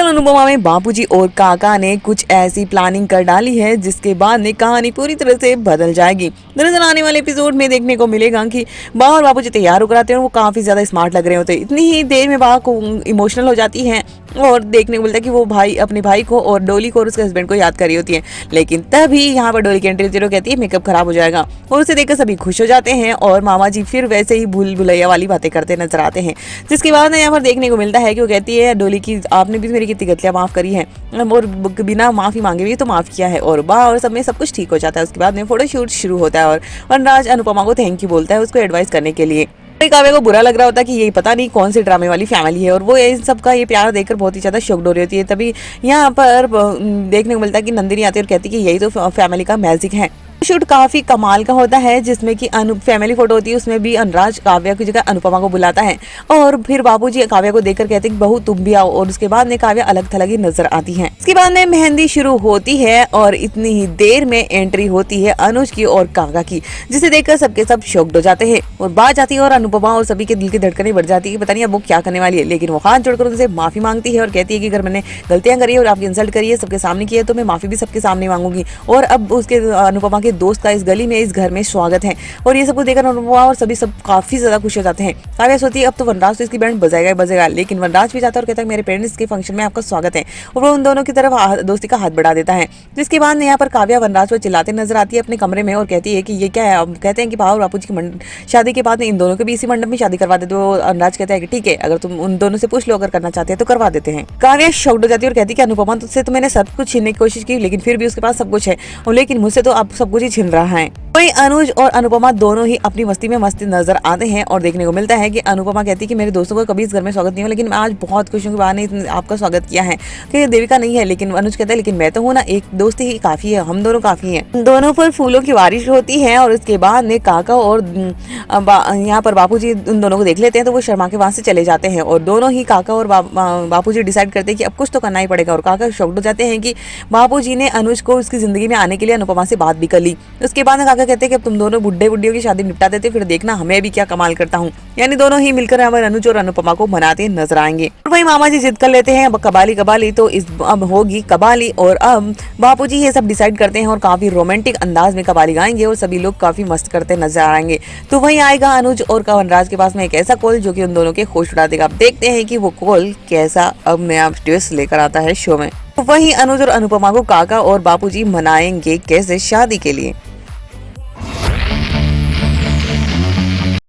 दरअसल अनुपमा में बापूजी और काका ने कुछ ऐसी प्लानिंग कर डाली है जिसके बाद में कहानी पूरी तरह से बदल जाएगी। दरअसल आने वाले एपिसोड में देखने को मिलेगा कि बा और बापूजी तैयार होकर आते हैं और वो काफी ज्यादा स्मार्ट लग रहे होते हैं। इतनी ही देर में बा को इमोशनल हो जाती है और देखने को मिलता है कि वो भाई अपने भाई को और डोली को और उसके हस्बैंड को याद कर रही होती है। लेकिन तभी यहाँ पर डोली की एंट्री होती है, कहती है मेकअप खराब हो जाएगा और उसे देखकर सभी खुश हो जाते हैं और मामा जी फिर वैसे ही भूल भुलैया वाली बातें करते नजर आते हैं। जिसके बाद यहाँ पर देखने को मिलता है कि वो कहती है डोली की आपने भी मेरी कितनी गलतियां माफ करी है और बिना माफी मांगे भी तो माफ किया है और वाह और सब में सब कुछ ठीक हो जाता है। उसके बाद में फोटोशूट शुरू होता है और वनराज अनुपमा को थैंक यू बोलता है उसको एडवाइस करने के लिए। काव्या को बुरा लग रहा होता है कि ये पता नहीं कौन सी ड्रामे वाली फैमिली है और वो इन सब का ये प्यार देखकर बहुत ही ज्यादा शॉक्ड हो रही होती है। तभी यहाँ पर देखने को मिलता है कि नंदिनी आती है और कहती है कि यही तो फैमिली का मैजिक है। शूट काफी कमाल का होता है जिसमें कि फैमिली फोटो होती है, उसमें भी अनुराज काव्या की जगह अनुपमा को बुलाता है और फिर बाबूजी काव्या को देखकर कहते हैं कि बहू तुम भी आओ और उसके बाद में काव्या अलग थलग ही नजर आती है। इसके बाद में मेहंदी शुरू होती है और इतनी ही देर में एंट्री होती है अनुज की और काका की, जिसे देखकर सबके सब शॉक्ड हो जाते हैं और बात जाती है और अनुपमा और सभी के दिल की धड़कनें बढ़ जाती है। पता नहीं अब वो क्या करने वाली है, लेकिन वो हाथ जोड़कर उनसे माफी मांगती है और कहती है कि अगर मैंने गलतियां करी है और आपकी इंसल्ट करी है सबके सामने की है तो मैं माफी भी सबके सामने मांगूंगी और अब उसके अनुपमा के दोस्त का इस गली में इस घर में स्वागत है। और ये सब कुछ देखकर अनुपमा और सभी सब काफी ज्यादा खुश हो जाते हैं। काव्या सोचती है अब तो वनराज तो इसकी बैंड बजेगा, लेकिन वनराज भी जाता है और कहता है मेरे पेरेंट्स के फंक्शन में आपका स्वागत है और वो उन दोनों की तरफ दोस्ती का हाथ बढ़ा देता है। जिसके बाद यहाँ पर काव्या वनराज पर चिल्लाते नजर आती है अपने कमरे में और कहती है कि ये क्या है। अब कहते हैं कि भाव बापू जी की शादी के बाद में इन दोनों के भी इसी मंडप में शादी करवा देते हो। वनराज कहता है कि ठीक है अगर तुम उन दोनों से पूछ लो अगर करना चाहते हैं तो करवा देते हैं। काव्या शॉक्ड हो जाती है और कहती है कि अनुपमा तुझसे तो मैंने सब कुछ छीनने की कोशिश की लेकिन फिर भी उसके पास सब कुछ है और लेकिन मुझसे तो अब सब कुछ ही छीन रहा है। वहीं अनुज और अनुपमा दोनों ही अपनी मस्ती में मस्त नजर आते हैं और देखने को मिलता है कि अनुपमा कहती है कि मेरे दोस्तों को कभी इस घर में स्वागत नहीं हुआ लेकिन मैं आज बहुत खुश हूँ कि बहन ने आपका स्वागत किया है कि देविका नहीं है। लेकिन अनुज कहता है लेकिन मैं तो हूँ ना, एक दोस्त ही काफी है, हम दोनों काफी हैं। दोनों पर फूलों की बारिश होती है और उसके बाद में काका और यहाँ पर बापूजी उन दोनों को देख लेते हैं तो वो शर्मा के वहां से चले जाते हैं और दोनों ही काका और बापूजी डिसाइड करते हैं कि अब कुछ तो करना ही पड़ेगा और काका शॉक्ड हो जाते हैं कि बापूजी ने अनुज को उसकी जिंदगी में आने के लिए अनुपमा से बात भी कर ली। उसके बाद काका कहते हैं कि अब तुम दोनों बुड्ढियों की शादी निपटा देते फिर देखना हमें भी क्या कमाल करता हूँ। यानी दोनों ही मिलकर हमारे अनुज और अनुपमा को मनाते नजर आएंगे। और वही मामा जी जिद कर लेते हैं अब कबाली तो इस अब होगी कबाली और अब बापूजी ये सब डिसाइड करते हैं और काफी रोमांटिक अंदाज में कबाली गाएंगे और सभी लोग काफी मस्त करते नजर आएंगे। तो वही आएगा अनुज और वनराज के पास में एक ऐसा कॉल जो कि उन दोनों के होश उड़ा देगा। अब देखते हैं कि वो कॉल कैसा अब नया ट्विस्ट लेकर आता है शो में। वही अनुज और अनुपमा को काका और बापूजी मनाएंगे कैसे शादी के लिए।